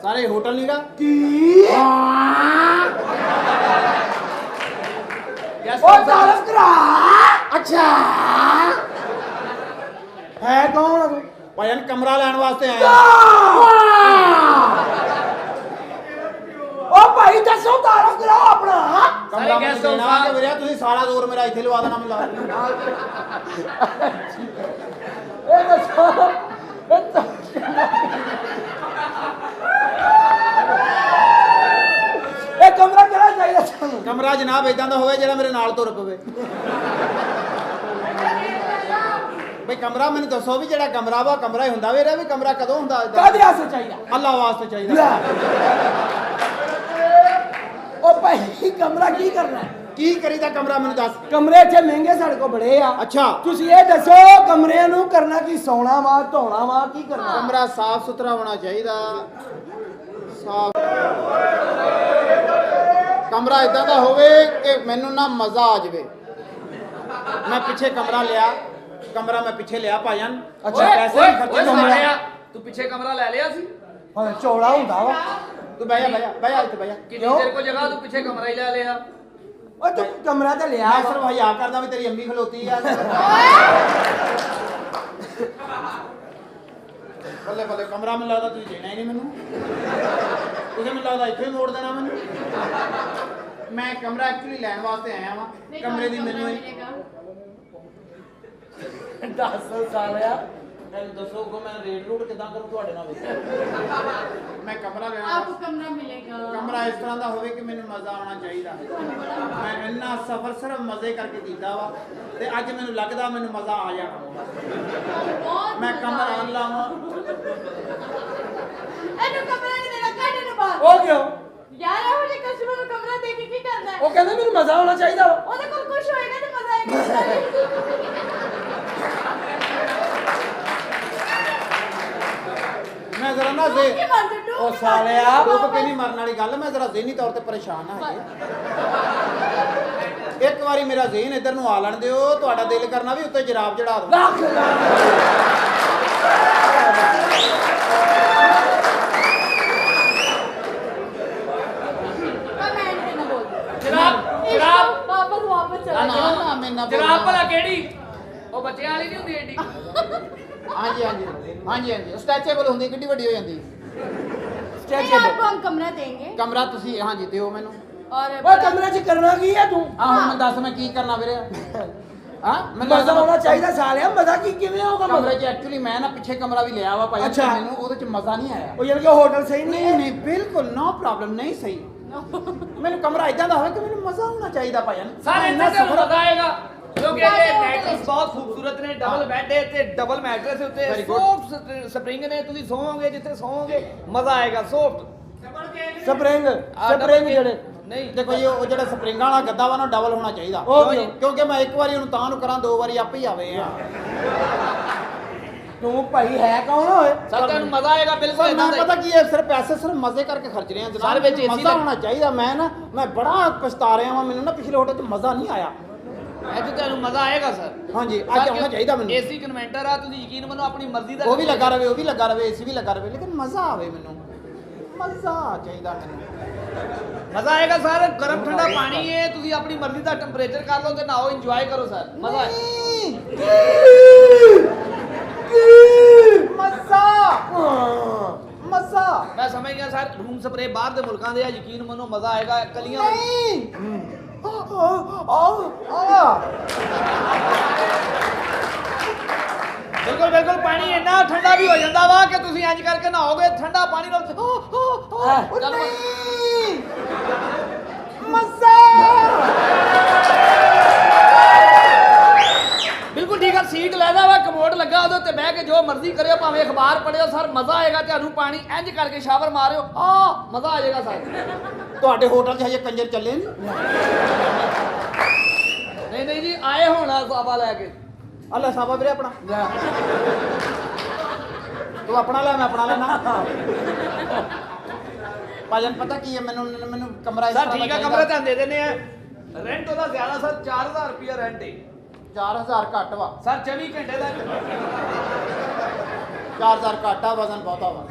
सारे होटल नहीं का तारफ करा। अच्छा है कौन तू? भाईजान कमरा लैन वास्ते आया ओ भाई दसो तारफ कराओ अपना। कमरा मैं देना कि मेरा तुसी सारा जोर मेरा इथे लवा देना मैं ए दसो ए कमरा किहड़ा चाहिए सानू? कमरा जनाब इदां दा होवे जेड़ा मेरे नाल तुर पवे भाई कमरा मैंने दसो भी जेड़ा कमरा वा कमरा ही हुंदा वे रे भी कमरा कदों हुंदा कादे वास्ते चाहिए? अल्लाह वास्ते चाहिदा ओ भाई कमरा की करना है? की करीदा कमरा मैंने दस कमरे इत्थे महंगे साडे को बड़े आ। अच्छा तुसी ये दसो कमरे नू करना की सोना वा धोना वा की करना? कमरा साफ सुथरा होना चाहिदा साफ कमरा इदां दा होवे कि मैनू ना मजा आ जावे मैं पीछे कमरा लिया कमरा मैं पीछे लिया भाईजान अच्छा पैसे नहीं खर्चे कमरा तू पिछे कमरा ले लिया सी हां चौड़ा हुंदा वा। तू भैया भैया भैया इत्थे भैया कितनी देर को जगह तू पिछे कमरा ही ले लिया ओ तू कमरा ते लिया मैं सिर्फ हया करदा भी तेरी अम्मी खलोती है बल्ले बल्ले कमरा मैं लगदा तू देना ही नहीं मैनू तुझे मैं लगदा इत्थे मोड़ देना मैनू मैं कमरा एक्चुअली लैन वास्ते आया वां कमरे दी मैनू 10 सालिया दसो को मैं रेट रूट किदां करूं ਤੁਹਾਡੇ ਨਾਲ मैं कमरा लेना आपको कमरा मिलेगा कमरा इस तरह ਦਾ ਹੋਵੇ ਕਿ ਮੈਨੂੰ ਮਜ਼ਾ ਆਉਣਾ ਚਾਹੀਦਾ ਮੈਂ ਇੰਨਾ ਸਫ਼ਰ ਸਿਰਫ ਮਜ਼ੇ ਕਰਕੇ ਕੀਤਾ ਵਾ ਤੇ ਅੱਜ ਮੈਨੂੰ ਲੱਗਦਾ ਮੈਨੂੰ ਮਜ਼ਾ ਆ ਜਾਣਾ ਮੈਂ ਕਮਰਾ ਲਾਵਾਂ ਇਹਨੂੰ ਕਮਰਾ ਨਹੀਂ ਦੇਣਾ ਕੱਢ ਨੂੰ ਬਾਹਰ ਉਹ ਕਿਉਂ? ਯਾਰ ਇਹੋ ਜਿਹੇ ਕਸਟਮਰ ਨੂੰ ਕਮਰਾ ਦੇ ਕੇ ਕੀ ਕਰਨਾ ਹੈ ਉਹ ਕਹਿੰਦੇ ਮੈਨੂੰ ਮਜ਼ਾ ਆਉਣਾ ਚਾਹੀਦਾ ਵਾ। ਉਹਦੇ ਕੋਲ ਕੁਝ ਹੋਏਗਾ ਤੇ ਮਜ਼ਾ ਆਏਗਾ मैं जरा ना दे ओ सालिया दुख पे नहीं मरने वाली गल मैं जरा ज़हनी तौर पे परेशान हाँ एक बारी मेरा ज़हन इधर नूं आ लैण दिओ तुहाडा दिल करना भी उत्ते जराब चढ़ा दो कमेंट में ना बोल जनाब जनाब वापस वापस चला ना जाओ ना मैं ना जनाब भला केड़ी ਉਹ ਬੱਚਿਆਂ ਵਾਲੀ ਨਹੀਂ ਹੁੰਦੀ ਏਡੀ हाँ जी हाँ जी हाँ जी हाँ जी स्ट्रैचेबल होंदी किड्डी वड्डी हो जांदी नहीं आपको हम कमरा देंगे कमरा तुसी हाँ जी दिओ मैनू और ਉਹ ਕਮਰੇ 'ਚ ਕਰਨਾ ਕੀ ਹੈ ਤੂੰ? हाँ हुण मैं दस मैं की करना वीरे हाँ ਮਜ਼ਾ ਆਉਣਾ ਚਾਹੀਦਾ ਸਾਲਿਆ। ਮਜ਼ਾ ਕੀ ਕਿਵੇਂ ਆਊਗਾ कमरे ਮਜ਼ਾ? च एक्चुअली मैं ना पिछे कमरा भी लिया वा भाई अच्छा। मैनू ओदे च मजा नहीं आया ਉਹ ਯਾਨੀ ਕਿ ਹੋਟਲ ਸਹੀ ਨਹੀਂ नहीं ਹੈ। नहीं बिल्कुल नो प्रॉब्लम नहीं सही मैनू कमरा इदां दा होवे कि मैनू मजा आना चाहिए भाईजान ਸਾਰੇ ਇੰਨਾ ਤੇ ਮਜ਼ਾ ਆਏਗਾ ਕਿਉਂਕਿ ਸਾਰੇ ਇਹ ਹੋਟਲ ਮੈਟਰਸ ਬਹੁਤ ਖੂਬਸੂਰਤ ਨੇ ਡਬਲ ਬੈੱਡ ਹੈ ਤੇ ਡਬਲ ਮੈਟਰਸ ਉੱਤੇ Very good. ਸੌਫਟ ਸਪਰਿੰਗ ਨੇ ਤੁਸੀਂ ਸੌਵੋਗੇ ਜਿੱਥੇ ਸੌਵੋਗੇ ਮਜ਼ਾ ਆਏਗਾ ਸੌਫਟ ਸਪਰਿੰਗ ਸਪਰਿੰਗ ਜਿਹੜੇ नहीं देखो ये वो जेड़ा स्प्रिंग वाला गद्दा वा ना डबल होना चाहिए ਉਹ ਕਿਉਂ? क्योंकि मैं एक बारी ਉਹਨੂੰ ਤਾਂ ਨੂੰ ਕਰਾਂ ਦੋ ਵਾਰੀ ਆਪੇ ਹੀ ਆਵੇ ਆ ਤੂੰ ਭਾਈ ਹੈ ਕੌਣ ਓਏ? ਸਰ ਤੁਹਾਨੂੰ ਮਜ਼ਾ ਆਏਗਾ ਬਿਲਕੁਲ सर मैं ਇਦਾਂ पता की है सिर्फ पैसे सिर्फ मजे करके खर्च रहे हैं जनाब सारे ਵਿੱਚ AC मजा होना चाहिए मैं ना मैं बड़ा पछता रहा हूं मैंने ना पिछले होटल च मजा नहीं आया ਅੱਜ ਤੁਹਾਨੂੰ ਮਜ਼ਾ ਆਏਗਾ ਸਰ हाँ जी आज आना चाहिए मैंने ਏਸੀ ਕਨਵੈਂਟਰ ਆ ਤੁਸੀਂ ਯਕੀਨ ਮੰਨੋ ਆਪਣੀ ਮਰਜ਼ੀ ਦਾ वो भी लगा रहे एसी भी लगा रहे लेकिन मजा आवे मैनू मजा चाहिए मैनू ਮਜ਼ਾ ਆਏਗਾ ਸਰ ਗਰਮ ਠੰਡਾ ਪਾਣੀ ਹੈ ਤੁਸੀਂ ਆਪਣੀ ਮਰਜ਼ੀ ਦਾ ਟੈਂਪਰੇਚਰ ਕਰ ਲਓ ਤੇ ਨਹਾਓ ਇੰਜੋਏ ਕਰੋ ਸਰ ਮਜ਼ਾ मजा मजा ਮੈਂ ਸਮਝ ਗਿਆ ਸਰ ਰੂਮ ਸਪਰੇ ਬਾਹਰ ਦੇ ਮੁਲਕਾਂ ਦੇ ਆ ਯਕੀਨ ਮੰਨੋ ਮਜ਼ਾ ਆਏਗਾ ਕਲੀਆਂ ਬਿਲਕੁਲ ਬਿਲਕੁਲ ਪਾਣੀ ਇੰਨਾ ਠੰਡਾ ਵੀ ਹੋ ਜਾਂਦਾ ਵਾ ਕਿ ਤੁਸੀਂ ਇੰਜ ਕਰਕੇ ਨਹਾਓਗੇ ਠੰਡਾ ਪਾਣੀ ਨਾਲ ਚੱਲ ਬਿਲਕੁਲ ਠੀਕ ਆ ਸੀਟ ਲੈਦਾ ਵਾ ਕਮੋਡ ਲੱਗਾ ਉਹਦੇ ਉੱਤੇ ਬਹਿ ਕੇ ਜੋ ਮਰਜ਼ੀ ਕਰਿਓ ਭਾਵੇਂ ਅਖਬਾਰ ਪੜ੍ਹਿਓ ਸਰ ਮਜ਼ਾ ਆਏਗਾ ਤੁਹਾਨੂੰ ਪਾਣੀ ਇੰਜ ਕਰਕੇ ਸ਼ਾਵਰ ਮਾਰਿਓ ਮਜ਼ਾ ਆ ਜਾਏਗਾ ਸਰ ਤੁਹਾਡੇ ਹੋਟਲ 'ਚ ਹਜੇ ਕੰਜਰ ਚੱਲੇ ਨਹੀਂ ਨਹੀਂ ਜੀ ਆਏ ਹੋਣਾ ਸਾਬਾ ਲੈ ਕੇ ਅੱਲਾ ਸਾਬਾ ਵੀਰੇ ਆਪਣਾ ਤੂੰ ਆਪਣਾ ਲੈ ਮੈਂ ਆਪਣਾ ਲੈਣਾ ਭਾਜਨ ਪਤਾ ਕੀ ਹੈ ਮੈਨੂੰ ਕਮਰਾ ਇਸ ਸਰ ਤਰ੍ਹਾਂ ਠੀਕ ਆ ਕਮਰਾ ਤੁਹਾਨੂੰ ਦੇ ਦਿੰਦੇ ਆ ਰੈਂਟ ਉਹਦਾ ਜ਼ਿਆਦਾ ਸਰ 4000 ਰੁਪਿਆ ਰੈਂਟ ਹੈ 4000 ਘੱਟ ਵਾ ਸਰ 24 ਘੰਟੇ ਦਾ 4000 ਘਾਟਾ ਵਜ਼ਨ ਬਹੁਤਾ ਵਾ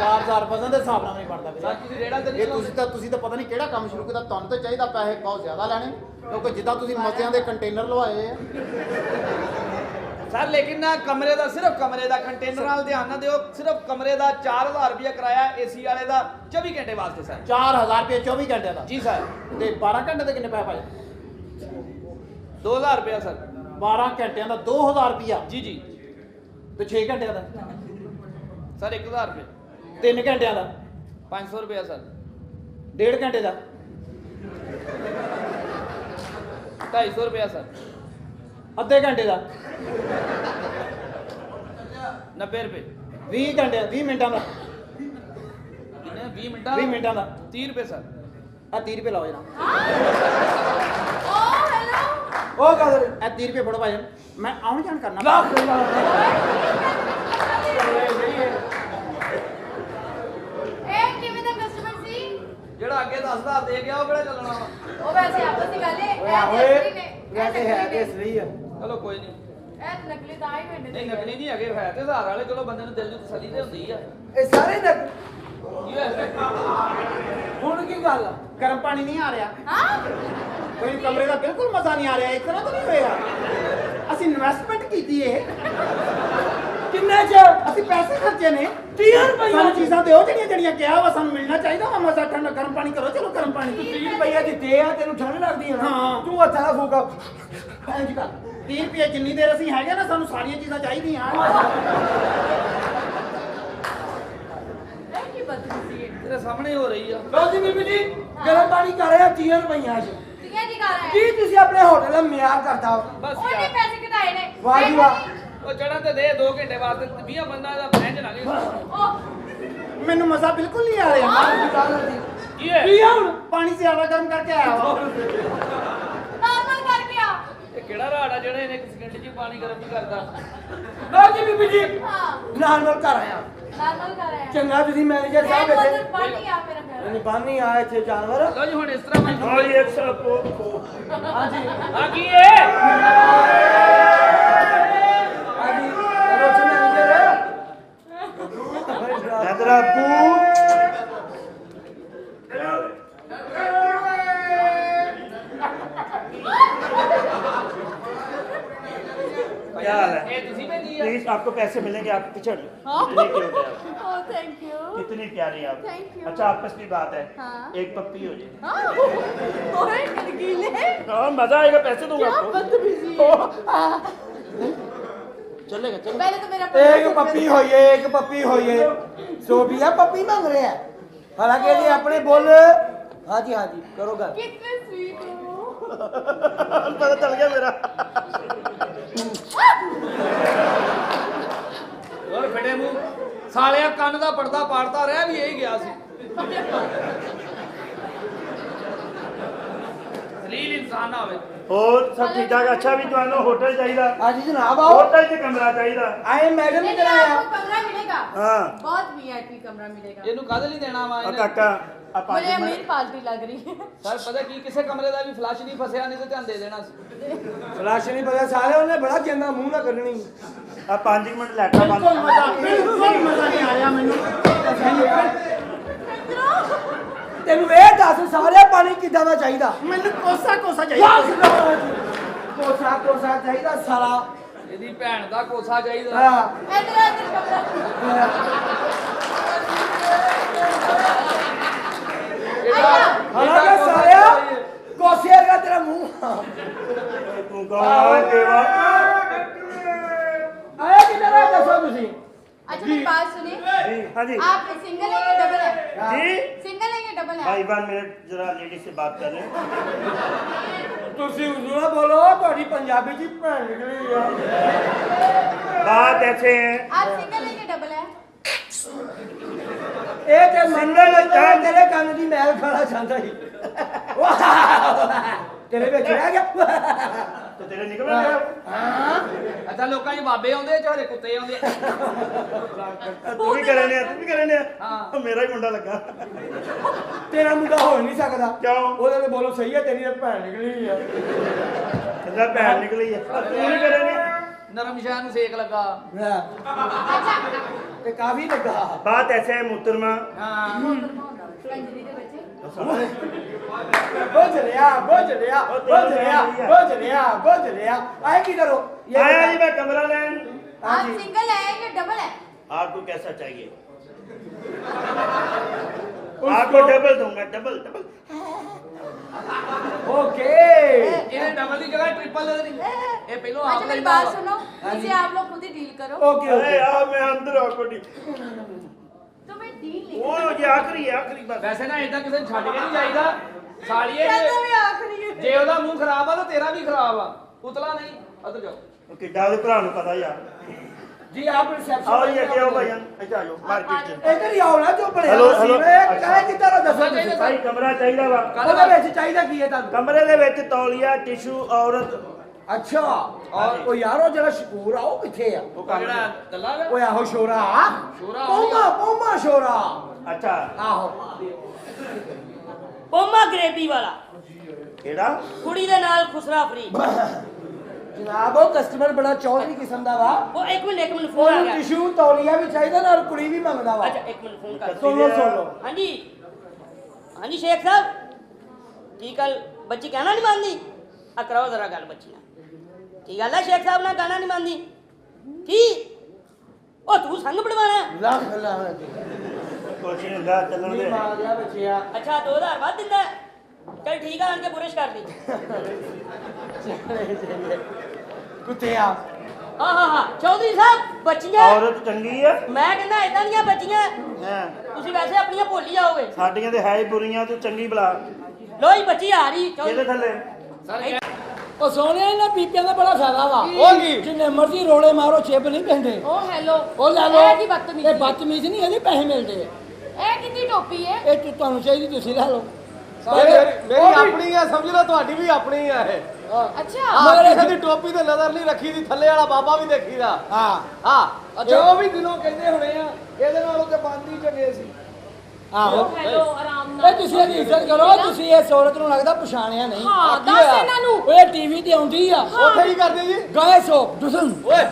4000 ਵਜ਼ਨ ਦੇ ਹਿਸਾਬ ਨਾਲ ਨਹੀਂ ਬਣਦਾ ਸਰ ਤੁਸੀਂ ਰੇੜਾ ਤੇ ਇਹ ਨਹੀਂ ਤੁਸੀਂ ਤਾਂ ਪਤਾ ਨਹੀਂ ਕਿਹੜਾ ਕੰਮ ਸ਼ੁਰੂ ਕੀਤਾ ਤੁਹਾਨੂੰ ਤਾਂ ਚਾਹੀਦਾ ਪੈਸੇ ਬਹੁਤ ਜ਼ਿਆਦਾ ਲੈਣੇ ਕਿਉਂਕਿ ਜਿੱਦਾਂ ਤੁਸੀਂ ਮਜ਼ਿਆਂ ਦੇ ਕੰਟੇਨਰ ਲਵਾਏ ਆ ਸਰ ਲੇਕਿਨ ਨਾ ਕਮਰੇ ਦਾ ਸਿਰਫ ਕਮਰੇ ਦਾ ਕੰਟੇਨਰ ਨਾਲ ਧਿਆਨ ਨਾ ਦਿਓ ਸਿਰਫ ਕਮਰੇ ਦਾ 4000 ਰੁਪਏ ਕਿਰਾਇਆ ਏਸੀ ਵਾਲੇ ਦਾ 24 ਘੰਟੇ ਵਾਸਤੇ ਸਰ 4000 ਰੁਪਏ 24 ਘੰਟੇ ਦਾ ਜੀ ਸਰ ਤੇ 12 ਘੰਟੇ ਦੇ ਕਿੰਨੇ ਪੈਸੇ ਪਾਏ 2000 ਰੁਪਏ ਸਰ 12 ਘੰਟਿਆਂ ਦਾ 2000 ਰੁਪਿਆ ਜੀ ਜੀ ਤੇ 6 ਘੰਟਿਆਂ ਦਾ ਸਰ 1000 ਰੁਪਏ 3 ਘੰਟਿਆਂ ਦਾ 500 ਰੁਪਏ ਸਰ 1.5 ਘੰਟੇ ਦਾ 250 ਰੁਪਏ ਸਰ ਅੱਧੇ ਘੰਟੇ ਦਾ 90 ਰੁਪਏ 20 ਘੰਟੇ 20 ਮਿੰਟਾਂ ਦਾ ਕਿੰਨੇ 20 ਮਿੰਟਾਂ 20 ਮਿੰਟਾਂ ਦਾ 30 ਰੁਪਏ ਸਰ ਆ 30 ਰੁਪਏ ਲਾਓ ਜਨਾ ओ हेलो ਉਹ ਗੱਲ ਇਹ 30 ਰੁਪਏ ਫੜੋ ਭਾਈ ਮੈਂ ਆਉਣ ਜਾਣ ਕਰਨਾ ए किਵੇਂ ਦਾ ਕਸਟਮਰ ਸੀ ਜਿਹੜਾ ਅੱਗੇ 10000 ਦੇ ਗਿਆ ਉਹ ਕਿਹੜਾ ਚੱਲਣਾ ਵਾ ਉਹ ਵੈਸੇ ਆਪਸ ਦੀ ਗੱਲ ਹੈ ਓਏ ਵੈਸੇ ਹੈ ਤੇ ਸਹੀ ਆ ਚਲੋ ਕੋਈ ਨਹੀਂ ਇਹ ਨਕਲੀ ਤਾਂ ਹੀ ਮੈंने ਨਹੀਂ ਨਕਲੀ ਨਹੀਂ ਹੈਗੇ ਹੈ ਤੇ ਹਜ਼ਾਰ ਵਾਲੇ ਚਲੋ ਬੰਦੇ ਨੂੰ ਦਿਲ ਨੂੰ ਤਸੱਲੀ ਤੇ ਹੁੰਦੀ ਆ ਇਹ ਸਾਰੇ ਨਕ ਕੀ ਹੋਇਆ ਹੁਣ ਕੀ ਗੱਲ ਆ ਗਰਮ ਪਾਣੀ ਨਹੀਂ ਆ ਰਿਹਾ हां ਕੋਈ ਕਮਰੇ ਦਾ ਬਿਲਕੁਲ ਮਜ਼ਾ ਨਹੀਂ ਆ ਰਿਹਾ ਇਸ ਤਰ੍ਹਾਂ ਤਾਂ ਨਹੀਂ ਹੋਏਗਾ ਅਸੀਂ ਇਨਵੈਸਟਮੈਂਟ ਕੀਤੀ ਇਹ ਕਿੰਨੇ ਚ ਅਸੀਂ ਪੈਸੇ ਖਰਚੇ ਨੇ 30 ਰੁਪਏ ਸਾਨੂੰ ਚੀਜ਼ਾਂ ਦਿਓ ਜਿਹੜੀਆਂ ਕਿਹਾ ਵਾ ਸਾਨੂੰ ਮਿਲਣਾ ਚਾਹੀਦਾ ਵਾ ਮਜ਼ਾ ਠੰਡਾ ਗਰਮ ਪਾਣੀ ਕਰੋ ਚਲੋ ਗਰਮ ਪਾਣੀ ਤੂੰ 30 ਰੁਪਏ ਦਿੱਤੇ ਆ ਤੈਨੂੰ ਠੰਡ ਲੱਗਦੀ ਆ ਨਾ ਹਾਂ। ਤੂੰ ਹੱਥਾਂ ਨਾਲ ਫੂਕਾ ਇੰਜ ਕਰ 30 ਰੁਪਏ ਜਿੰਨੀ ਦੇਰ ਅਸੀਂ ਹੈਗੇ ਨਾ ਸਾਨੂੰ ਸਾਰੀਆਂ ਚੀਜ਼ਾਂ ਚਾਹੀਦੀਆਂ ਇਹ ਕੀ ਬਦਤਮੀਜ਼ੀ ਹੈ ਤੇਰੇ ਸਾਹਮਣੇ ਹੋ ਰਹੀ ਆ ਲੋ ਜੀ ਬੀਬੀ ਜੀ ਗਰਮ ਪਾਣੀ ਕਰ ਰਿਹਾ 30 ਰੁਪਈਆਂ ਚ ਠੀਕ ਹੈ ਜੀ ਕਰ ਕੀ ਹੈ ਤੁਸੀਂ ਆਪਣੇ ਹੋਟਲ ਦਾ ਮਿਆਰ ਕਰਦਾ ਹੋ ਬਸ ਉਹਨੇ ਯਾਰ ਪੈਸੇ ਘਟਾਏ ਨੇ ਵਾਹ ਜੀ ਵਾਹ। ਉਹ ਚੜਨ ਤੇ ਦੇ 2 ਘੰਟੇ ਵਾਸਤੇ 20 ਬੰਦਾ ਦਾ ਬੈਂਚ ਨਾ ਗਈ ਉਹ ਮੈਨੂੰ ਮਜ਼ਾ ਬਿਲਕੁਲ ਨਹੀਂ ਆ ਰਿਹਾ ਕੀ ਹੈ ਕੀ ਆ ਹੁਣ ਪਾਣੀ ਜ਼ਿਆਦਾ ਗਰਮ ਕਰਕੇ ਆਇਆ ਵਾ ਨਾਰਮਲ ਕਰ ਗਿਆ ਇਹ ਕਿਹੜਾ ਰਾੜ ਆ ਜਿਹੜਾ ਇਹਨੇ ਇੱਕ ਸਕਿੰਟ 'ਚ ਹੀ ਪਾਣੀ ਗਰਮ ਨਹੀਂ ਕਰਦਾ ਲੋ ਜੀ ਬੀਬੀ ਜੀ ਹਾਂ ਨਾਲ ਘਰ ਆਇਆ ਨਾਰਮਲ ਕਰ ਰਿਹਾ ਚੰਗਾ ਤੁਸੀਂ ਮੈਨੇਜਰ ਸਾਹਿਬ ਇਹ ਬੈਠੇ ਉਧਰ ਪਾਣੀ ਆ ਮੇਰਾ ਘਰ ਨਹੀਂ ਬਾਨੀ ਆ ਇੱਥੇ ਜਾਨਵਰ ਲਓ ਜੀ ਹੁਣ ਇਸ ਤਰ੍ਹਾਂ ਮੈਂ ਹਾਂਜੀ ਇੱਕ ਸਭ ਹਾਂਜੀ ਆ ਕੀ ਹੈ ਹਾਂਜੀ ਚਲੋ ਜੀ ਮੈਨੇਜਰ ਨਦਰਾ ਪੂ क्या हाल है ਇਹ ਤੁਸੀਂ ਭੇਜੀ ਆ प्लीज आपको पैसे मिलेंगे आप पीछे हटिए। हाँ। इतने क्यों होते हैं आप? ओ थैंक यू कितनी प्यारी आप Thank you. अच्छा आपस की बात है हाँ। एक पप्पी हो जाए हाँ ओए गीले हाँ मजा आएगा पैसे दूंगा क्या आपको बदतमीजी है ਚੱਲੇਗਾ ਚੱਲ पहले तो मेरा एक पप्पी होइए एक पप्पी होइए सोफिया पप्पी मांग रहे हैं हालांकि ये अपने बोल हाँ जी करो गल कितने स्वीट हो पता चल गया मेरा ਹੋਰ ਫਟੇ ਮੂੰਹ ਸਾਲਿਆ ਕੰਨ ਦਾ ਪਰਦਾ ਪਾੜਦਾ ਰਿਹਾ ਵੀ ਇਹੀ ਗਿਆ ਸੀ ਲੀਲ ਇਨਸਾਨ ਨਾ ਹੋਵੇ और सब ठीक ठाक अच्छा भी जानो होटल चाहिए हाँ जी जनाब आओ होटल से कमरा चाहिए आए मैडम लेकिन इधर आया आपको कमरा मिलेगा हाँ बहुत वीआईपी कमरा मिलेगा ਇਹਨੂੰ ਕਾਹਦੇ ਲਈ ਦੇਣਾ ਵਾ और ਇਹਨੇ काका आप मुझे आगे अमीर पार्टी लग रही है ਸਰ ਪਤਾ ਕੀ ਕਿਸੇ ਕਮਰੇ ਦਾ ਵੀ ਫਲਸ਼ ਨਹੀਂ ਫਸਿਆ ਨਹੀਂ ਤੇ ਧਿਆਨ ਦੇ ਦੇਣਾ ਸੀ फ्लैश नहीं पता साले उन्हें बड़ा कहना मुंह ना करनी आप 5 मिनट लैपटॉप ਬਿਲਕੁਲ ਮਜ਼ਾ ਨਹੀਂ ਆ ਰਿਹਾ ਮੈਨੂੰ तेन ये दस सारे पानी किदा दा चाहिदा ਮੈਨੂੰ ਕੋਸਾ ਕੋਸਾ ਚਾਹੀਦਾ कोसा कोसा चाहिदा सारा ਇਹਦੀ ਭੈਣ ਦਾ ਕੋਸਾ ਚਾਹੀਦਾ हाँ इधर इधर कमरा हालांकि सारे कोसेर का तेरा मुंह तू कौन देवा आया किधर है दसो तुसी अच्छा मेरी बात सुनिए जी हाँ जी आप सिंगल है कि डबल है जी सिंगल है कि डबल है भाई 1 मिनट जरा लेडी से बात कर रहे हैं तुसी उर्दू में बोलो थोड़ी पंजाबी की भैन निकली है बात ऐसे है आप सिंगल है कि डबल है ए ते मंगल लगता है तेरे कान दी महल खाना चाहता ही तेरे ਵਿੱਚ ਰਹਿ ਗਿਆ तो तेरे निकल गया ਅੱਛਾ ਲੋਕਾਂ 'ਚ ਬਾਬੇ ਆਉਂਦੇ ਚਾਹੇ ਕੁੱਤੇ ਆਉਂਦੇ तू भी करे ने तू भी करे ने हाँ। मेरा ही मुंडा लगा ਤੇਰਾ ਮੁੰਡਾ ਹੋ ਨਹੀਂ ਸਕਦਾ क्यों ਉਹਦੇ ਤੇ ਬੋਲੋ ਸਹੀ ਹੈ ਤੇਰੀ ਤਾਂ ਭੈਣ ਨਿਕਲੀ ਆ तेरा भैन निकली है तू भी करे ने ਨਰਮ ਸ਼ਾਹ ਨੂੰ ਸੇਕ ਲੱਗਾ ਤੇ ਕਾਫੀ ਲੱਗਾ बात ऐसे है मुहतरमा ਹਾਂ ਕੰਜਰੀ ਦੇ ਵਿੱਚ बुझ लिया आए की करो आया जी मैं कमरा लैन हाँ आप जी सिंगल है या डबल है आपको कैसा चाहिए आपको डबल दूंगा डबल डबल ओके ਇਹਨੇ ਡਬਲ ਦੀ ਜਗ੍ਹਾ ਟ੍ਰਿਪਲ ਦੇ ਦੇਣੀ ਇਹ ਪਹਿਲੋਂ ਆਪ अच्छा मेरी ਲੈਂਦਾ बात ਵਾ। सुनो हाँ जी। इसे आप लोग खुद ही डील करो ओके अरे ओके यार मैं अंदर आपको तो मैं डील नहीं वो ये आखिरी बात ਵੈਸੇ ਨਾ ਇਦਾਂ ਕਿਸੇ ਨੂੰ ਛੱਡ ਕੇ ਨਹੀਂ ਜਾਈਦਾ ਸਾਲੀਏ कहता ਜੇ भी आखिरी है ਜੇ ਉਹਦਾ ਮੂੰਹ ਖਰਾਬ ਆ ਤਾਂ ਤੇਰਾ ਵੀ ਖਰਾਬ ਆ ਉਤਲਾ ਨਹੀਂ ਉੱਧਰ ਜਾਓ किड्डा दे भरा नु पता यार जी आप रिसेप्शन आओ ये क्या हो भाईजान अच्छा आ जाओ मार्केट च इधर ही आओ ना जो बड़े हेलो, हेलो, काहे अच्छा। की तरह दसो अच्छा, तुसी भाई कमरा चाहिए वा ਉਹਦੇ ਵਿੱਚ ਚਾਹੀਦਾ ਕੀ ਹੈ ਤੁਹਾਨੂੰ कमरे दे विच तौलिया टिशू औरत ਅੱਛਾ ਔਰ ਉਹ ਯਾਰੋ ਜਿਹੜਾ ਸ਼ਕੂਰ ਆ ਉਹ ਕਿੱਥੇ ਆ वो ਉਹ ਜਿਹੜਾ ਦੱਲਾ ਵਾ ਓਏ ਆਹੋ ਸ਼ੋਰਾ ਸ਼ੋਰਾ ਪੌਮਾ ਸ਼ੋਰਾ अच्छा ਆਹੋ ਪੋਮਾ ਗ੍ਰੇਵੀ ਵਾਲਾ केड़ा ਕੁੜੀ ਦੇ ਨਾਲ ਖੁਸਰਾ ਫਰੀ ਜਨਾਬ ਉਹ ਕਸਟਮਰ ਬੜਾ ਚੌਧਰੀ ਕਿਸਮ ਦਾ ਵਾ ਉਹ ਇੱਕ ਮਿੰਟ ਫੋਨ ਆ ਉਹਨੂੰ ਗਿਆ ਟਿਸ਼ੂ ਤੌਲੀਆ ਵੀ ਚਾਹੀਦਾ ਨਾਲ ਕੁੜੀ ਵੀ ਮੰਗਦਾ ਵਾ ਅੱਛਾ ਇੱਕ ਮਿੰਟ ਫੋਨ ਕਰ ਸੁਣ ਲਓ ਹਾਂਜੀ ਹਾਂਜੀ ਸ਼ੇਖ ਸਾਹਿਬ ਕੀ ਗੱਲ ਬੱਚੀ ਕਹਿਣਾ ਨਹੀਂ ਮੰਨਦੀ ਆ ਕਰਾਓ ਜ਼ਰਾ ਗੱਲ ਬੱਚੀ ਨਾਲ ਕੀ ਗੱਲ ਹੈ ਸ਼ੇਖ ਸਾਹਿਬ ਨਾਲ ਗਾਣਾ ਨਹੀਂ ਮੰਨਦੀ ਕੀ ਉਹ ਤੂੰ ਸੰਗ ਬਣਵਾਣਾ ਲੱਖ ਲੱਖ कुछ नहीं गा चलन ਨਹੀਂ दे ਮਾਰ ਗਿਆ ਬੱਚਿਆ ਅੱਛਾ 2000 ਵੱਧ ਦਿੰਦਾ ਹੈ? ਚੱਲ ਠੀਕ ਆ ਆਣ ਕੇ ਬੁਰਸ਼ ਕਰ ਦੀ ਕੁੱਤਿਆ ਹਾਂ ਚੌਧਰੀ ਸਾਹਿਬ ਬੱਚੀਆਂ औरत चंगी है ਮੈਂ ਕਹਿੰਦਾ ਇਦਾਂ ਦੀਆਂ ਬੱਚੀਆਂ हैं ਤੁਸੀਂ ਵੈਸੇ ਆਪਣੀਆਂ ਭੁੱਲ ਜਾਓਗੇ ਸਾਡੀਆਂ ਤੇ ਹੈ ਹੀ ਬੁਰੀਆਂ ਤੂੰ ਚੰਗੀ ਬਲਾ ਲੋਈ ਬੱਚੀ ਆ ਰਹੀ ਇਹਦੇ ਥੱਲੇ ਸਰ ਉਹ ਸੋਹਣਿਆ ਇਹਨਾਂ ਪੀਪਿਆਂ ਦਾ ਬੜਾ ਫਾਇਦਾ ਵਾ ਉਹ ਕੀ? ਜਿੰਨੇ ਮਰਜ਼ੀ ਰੋਲੇ ਮਾਰੋ ਚਿਪ ਨਹੀਂ ਪੈਂਦੇ ओ हेलो ਉਹ ਲੈ ਲਓ ਇਹ ਕੀ ਬਦਤਮੀਜ਼ੀ ਇਹ ਬਦਤਮੀਜ਼ ਨਹੀਂ ਇਹਦੇ ਪੈਸੇ ਮਿਲਦੇ ਆ ਇਹ ਕਿੰਨੀ ਟੋਪੀ ਹੈ ਇਹ ਤੁਹਾਨੂੰ ਚਾਹੀਦੀ ਤੁਸੀਂ ਲੈ ਲਓ ਮੇਰੀ ਆਪਣੀ ਆ ਸਮਝ ਲਓ ਤੁਹਾਡੀ ਵੀ ਆਪਣੀ ਆ ਇਹ अच्छा ਹਾਂ ਕਿਸੇ ਦੀ ਟੋਪੀ ਤੇ ਨਜ਼ਰ ਨਹੀਂ ਰੱਖੀ ਦੀ ਥੱਲੇ ਵਾਲਾ ਬਾਬਾ ਵੀ ਦੇਖੀਦਾ ਹਾਂ ਹਾਂ ਅੱਛਾ ਉਹ ਵੀ ਦਿਲੋਂ ਕਹਿੰਦੇ ਹੋਣੇ ਆ ਇਹਦੇ ਨਾਲੋਂ ਤੇ ਬੰਦ ਹੀ ਚੰਗੇ ਸੀ ਆਹੋ ओ हेलो आराम ਇਹ ਨਾਲ ਤੁਸੀਂ ਇਹਦੀ ਇੱਜ਼ਤ ਕਰੋ ਤੁਸੀਂ ਇਸ ਔਰਤ ਨੂੰ ਲੱਗਦਾ ਪਛਾਣਿਆ ਨਹੀਂ ਹਾਂ ਕੀ ਦੱਸ ਹੋਇਆ? ਇਹਨਾਂ ਨੂੰ ਓਏ ਟੀਵੀ ਤੇ ਆਉਂਦੀ ਆ ਉੱਥੇ ਕੀ ਕਰਦੇ ਜੀ ਗਾਏ ਸੋ ਦੁਸਨ ਓਏ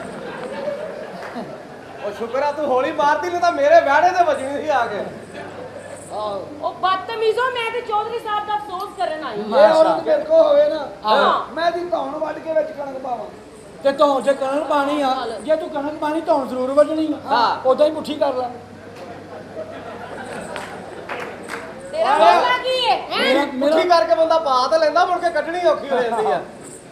ਉਹ ਸ਼ੁਕਰ ਆ ਤੂੰ ਹੌਲੀ ਮਾਰਦੀ ਨਹੀਂ ਤਾਂ ਮੇਰੇ ਵਿਆੜੇ ਤੇ ਵੱਜਣੀ ਸੀ ਆ ਕੇ ਉਹ ਬਦਤਮੀਜ਼ੋ ਮੈਂ ਤੇ ਚੌਧਰੀ ਸਾਹਿਬ ਦਾ ਅਫਸੋਸ ਕਰਨ ਆਈ ਹਾਂ ਇਹ ਔਰਤ ਮੇਰੇ ਕੋ ਹੋਵੇ ਨਾ ਹਾਂ। ਮੈਂ ਦੀ ਧੌਣ ਵੱਢ ਕੇ ਵਿੱਚ ਕਣਕ ਪਾਵਾਂ ਤੇ ਧੌਣ 'ਚ ਕਣਕ ਪਾਣੀ ਆ ਜੇ ਤੂੰ ਕਣਕ ਪਾਣੀ ਧੌਣ ਜ਼ਰੂਰ ਵੱਢਣੀ ਆ ਹਾਂ। ਉਦਾਂ ਹੀ ਪੁੱਠੀ ਕਰ ਲੈ ਤੇਰਾ ਮਸਲਾ ਕੀ ਹੈ ਹੈਂ? ਮੁੱਠੀ ਕਰਕੇ ਬੰਦਾ ਪਾ ਤੇ ਲੈਂਦਾ ਮੁੜ ਕੇ ਕੱਢਣੀ ਔਖੀ ਹੋ ਜਾਂਦੀ ਆ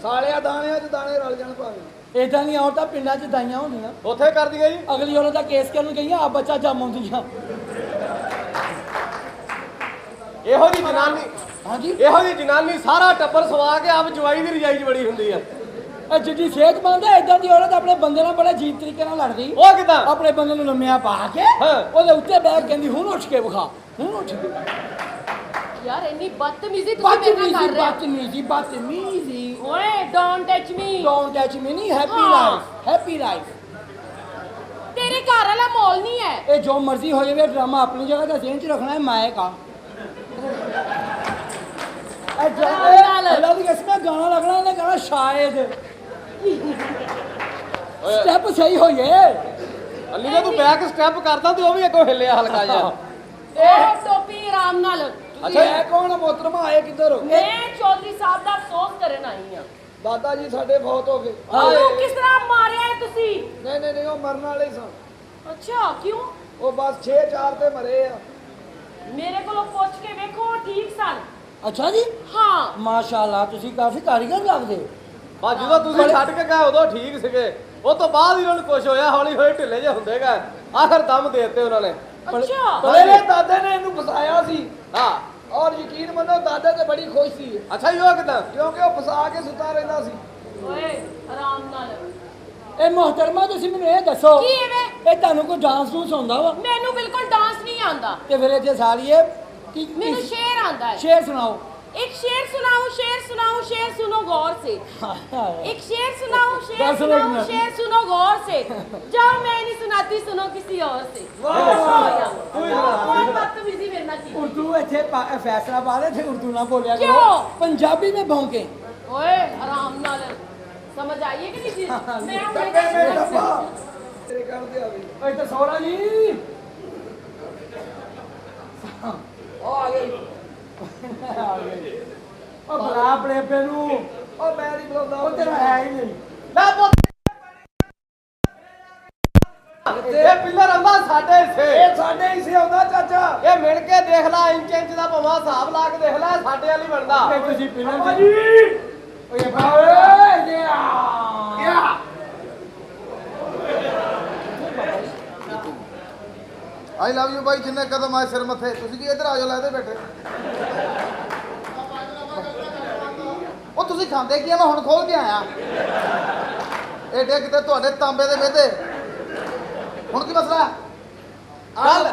ਸਾਲਿਆ ਦਾਣਿਆਂ 'ਚ ਦਾਣੇ ਰਲ ਜਾਣ ਭਾਵੇਂ ਇਦਾਂ ਦੀਆਂ ਔਰਤਾਂ ਪਿੰਡਾਂ 'ਚ ਦਾਈਆਂ ਹੁੰਦੀਆਂ ਉੱਥੇ ਕਰਦੀਆਂ ਜੀ ਅਗਲੀ ਔਰਤ ਦਾ ਕੇਸ ਕਰਨ ਗਈਆਂ ਆ ਬੱਚਾ ਜੰਮ ਆਉਂਦੀਆਂ ਇਹੋ ਜੀ ਜਨਾਨੀ ਹਾਂਜੀ ਇਹੋ ਜੀ ਜਨਾਨੀ ਸਾਰਾ ਟੱਬਰ ਸਵਾ ਕੇ ਆਪ ਜਵਾਈ ਦੀ ਰਜਾਈ 'ਚ ਬੜੀ ਹੁੰਦੀ ਆ ਇਹ ਜਿੱਡੀ ਸਿਹਤਮੰਦ ਹੈ ਇਦਾਂ ਦੀ ਔਰਤ ਆਪਣੇ ਬੰਦੇ ਨਾਲ ਬੜੇ ਜੀਤ ਤਰੀਕੇ ਨਾਲ ਲੜਦੀ ਉਹ ਕਿਦਾਂ ਆਪਣੇ ਬੰਦੇ ਨੂੰ ਲੰਮਿਆ ਪਾ ਕੇ ਹਾਂ। ਉਹਦੇ ਉੱਤੇ ਬੈਠ ਕੇ ਕਹਿੰਦੀ ਹੁਣ ਉੱਠ ਕੇ ਵਿਖਾ ਹੁਣ ਉੱਠ ਕੇ ਯਾਰ ਇੰਨੀ ਬਦਤਮੀਜ਼ੀ ਤੁਸੀਂ ਮੇਰੇ ਨਾਲ ਕਰ ਰਹੇ ਬਦਤਮੀਜ਼ੀ ਹੋ ਓਏ don't touch me don't touch me ਨਹੀਂ ਹੈਪੀ ਹਾਂ। ਲਾਈਫ ਹੈਪੀ ਲਾਈਫ ਤੇਰੇ ਘਰ ਵਾਲਾ ਮੌਲ ਨਹੀਂ ਹੈ ਇਹ ਜੋ ਮਰਜ਼ੀ ਹੋ ਜਾਵੇ ਡਰਾਮਾ ਆਪਣੀ ਜਗ੍ਹਾ ਤੇ ਜ਼ੇਨ 'ਚ ਰੱਖਣਾ ਹੈ ਮਾਇਕ ਆ ਅੱਲਾ ਦੀ ਕਸਮ ਹੈ, ਗਾਣਾ ਲੱਗਣਾ ਇਹਨੇ ਗਾਣਾ ਸ਼ਾਇਦ ਸਟੈਪ ਸਹੀ ਹੋਈਏ ਅੱਲੀ ਜੇ ਤੂੰ ਬੈਕ ਸਟੈਪ ਕਰਦਾ ਤੇ ਉਹ ਵੀ ਅੱਗੋਂ ਹਿੱਲਿਆ ਹਲਕਾ ਜਿਹਾ ਉਹ ਟੋਪੀ ਆਰਾਮ ਨਾਲ ਅੱਛਾ ਇਹ ਕੌਣ ਆ ਮੋਹਤਰਮਾ ਆਏ ਕਿੱਧਰ ਹੋ ਮੈਂ ਚੌਧਰੀ ਸਾਹਿਬ ਦਾ ਅਫਸੋਸ ਕਰਨ ਆਈ ਹਾਂ ਦਾਦਾ ਜੀ ਸਾਡੇ ਬਹੁਤ ਹੋ ਗਏ ਉਹਨੂੰ ਕਿਸ ਤਰ੍ਹਾਂ ਮਾਰਿਆ ਹੈ ਤੁਸੀਂ ਨਹੀਂ ਉਹ ਮਰਨ ਵਾਲੇ ਸਨ ਅੱਛਾ ਕਿਉਂ ਉਹ ਬਸ 6-4 ਤੇ ਮਰੇ ਆ ਮੇਰੇ ਕੋਲੋਂ ਪੁੱਛ ਕੇ ਵੇਖੋ ਉਹ ਠੀਕ ਸਨ ਅੱਛਾ ਜੀ ਹਾਂ ਮਾਸ਼ਾਅੱਲਾ ਤੁਸੀਂ ਕਾਫੀ ਕਾਰੀਗਰ ਲੱਗਦੇ ਹੋ ਬਾ ਜਦੋਂ ਤੁਸੀਂ ਛੱਡ ਕੇ ਗਏ ਉਦੋਂ ਠੀਕ ਸੀਗੇ ਉਹ ਤੋਂ ਬਾਅਦ ਹੀ ਉਹਨਾਂ ਨੂੰ ਕੁਛ ਹੋਇਆ ਹੌਲੀ ਹੌਲੀ ਢਿੱਲੇ ਜਿਹੇ ਹੁੰਦੇਗਾ ਆਖਰ ਦਮ ਦੇ ਦਿੱਤੇ ਉਹਨਾਂ ਨੇ ਅੱਛਾ ਮੇਰੇ ਦਾਦੇ ਨੇ ਇਹਨੂੰ ਫਸਾਇਆ ਸੀ ਹਾਂ ਔਰ ਯਕੀਨ ਮੰਨੋ ਦਾਦਾ ਤੇ ਬੜੀ ਖੁਸ਼ ਸੀ ਅੱਛਾ ਜੀ ਉਹ ਕਿਦਾਂ ਕਿਉਂਕਿ ਉਹ ਫਸਾ ਕੇ ਸੁੱਤਾ ਰਹਿੰਦਾ ਸੀ ਓਏ ਆਰਾਮ ਨਾਲ ਇਹ ਮੁਹਤਰਮਾ ਤੁਸੀਂ ਮੈਨੂੰ ਇਹ ਦੱਸੋ ਕੀ ਐਵੇਂ ਇਹ ਤੁਹਾਨੂੰ ਕੋਈ ਡਾਂਸ ਨੂੰਸ ਆਉਂਦਾ ਵਾ ਮੈਨੂੰ ਬਿਲਕੁਲ ਡਾਂਸ ਨਹੀਂ ਆਉਂਦਾ ਤੇ ਫਿਰ ਇੱਥੇ ਸਾਲੀਏ ਕੀ ਮੈਨੂੰ ਸ਼ੇਰ ਆਉਂਦਾ है ਸ਼ੇਰ ਸੁਣਾਓ एक शेर सुनाऊं शेर सुनो गौर से एक शेर सुनाऊं दस मिनट में। शेर सुनो गौर से जाओ मैं नहीं सुनाती सुनो किसी और से बहुत बदतमीजी मेरे नाल की उर्दू ਇੱਥੇ फैसलाबाद है थे उर्दू ना बोलिया क्यों? करो पंजाबी में भौंके ओए आराम नाल समझ आई है कि नहीं चीज मैं ਡੱਬੇ ਮੇ ਡੱਬਾ ਤੇਰੇ ਘਰ ਦੇ ਆਵੇ ਓਏ ਤੇ ਸੋਹਰਾ ਜੀ ਉਹ ਆ ਗਈ ਆ ਗਈ ਉਹ ਬਲਾ ਆਪਣੇ ਪੇ ਨੂੰ ਉਹ ਮੈਂ ਨਹੀਂ ਬੁਲਾਉਂਦਾ ਉਹ ਤੇਰਾ ਹੈ ਹੀ ਨਹੀਂ ਲੈ ਪੁੱਤ ਇਹ ਪਿੱਲਰ ਆਉਂਦਾ ਸਾਡੇ ਹਿੱਸੇ ਇਹ ਸਾਡੇ ਹਿੱਸੇ ਆਉਂਦਾ ਚਾਚਾ ਇਹ ਮਿਲ ਕੇ ਦੇਖ ਲੈ ਇੰਚ ਦਾ ਭਾਵੇਂ ਹਿਸਾਬ ਲਾ ਕੇ ਦੇਖ ਲੈ ਸਾਡੇ ਵਾਲੀ ਬਣਦਾ ਇਹ ਤੁਸੀਂ ਪਿਲਰ ਜੀ ਓਏ ਬਾਵੇ ਇਹ ਆ ਆਈ ਲਵ ਯੂ ਬਾਈ ਜਿੰਨੇ ਕਦਮ ਆਏ ਸਿਰ ਮੱਥੇ ਤੁਸੀਂ ਕੀ ਇੱਧਰ ਆ ਜਾਓ ਲੈਦੇ ਬੈਠੇ ਉਹ ਤੁਸੀਂ ਖਾਂਦੇ ਕੀ ਆ ਮੈਂ ਹੁਣ ਖੋਲ ਕੇ ਆਇਆ ਏਡੇ ਕਿਤੇ ਤੁਹਾਡੇ ਤਾਂਬੇ ਦੇ ਵਿਹਦੇ ਹੁਣ ਕੀ ਮਸਲਾ ਚੱਲ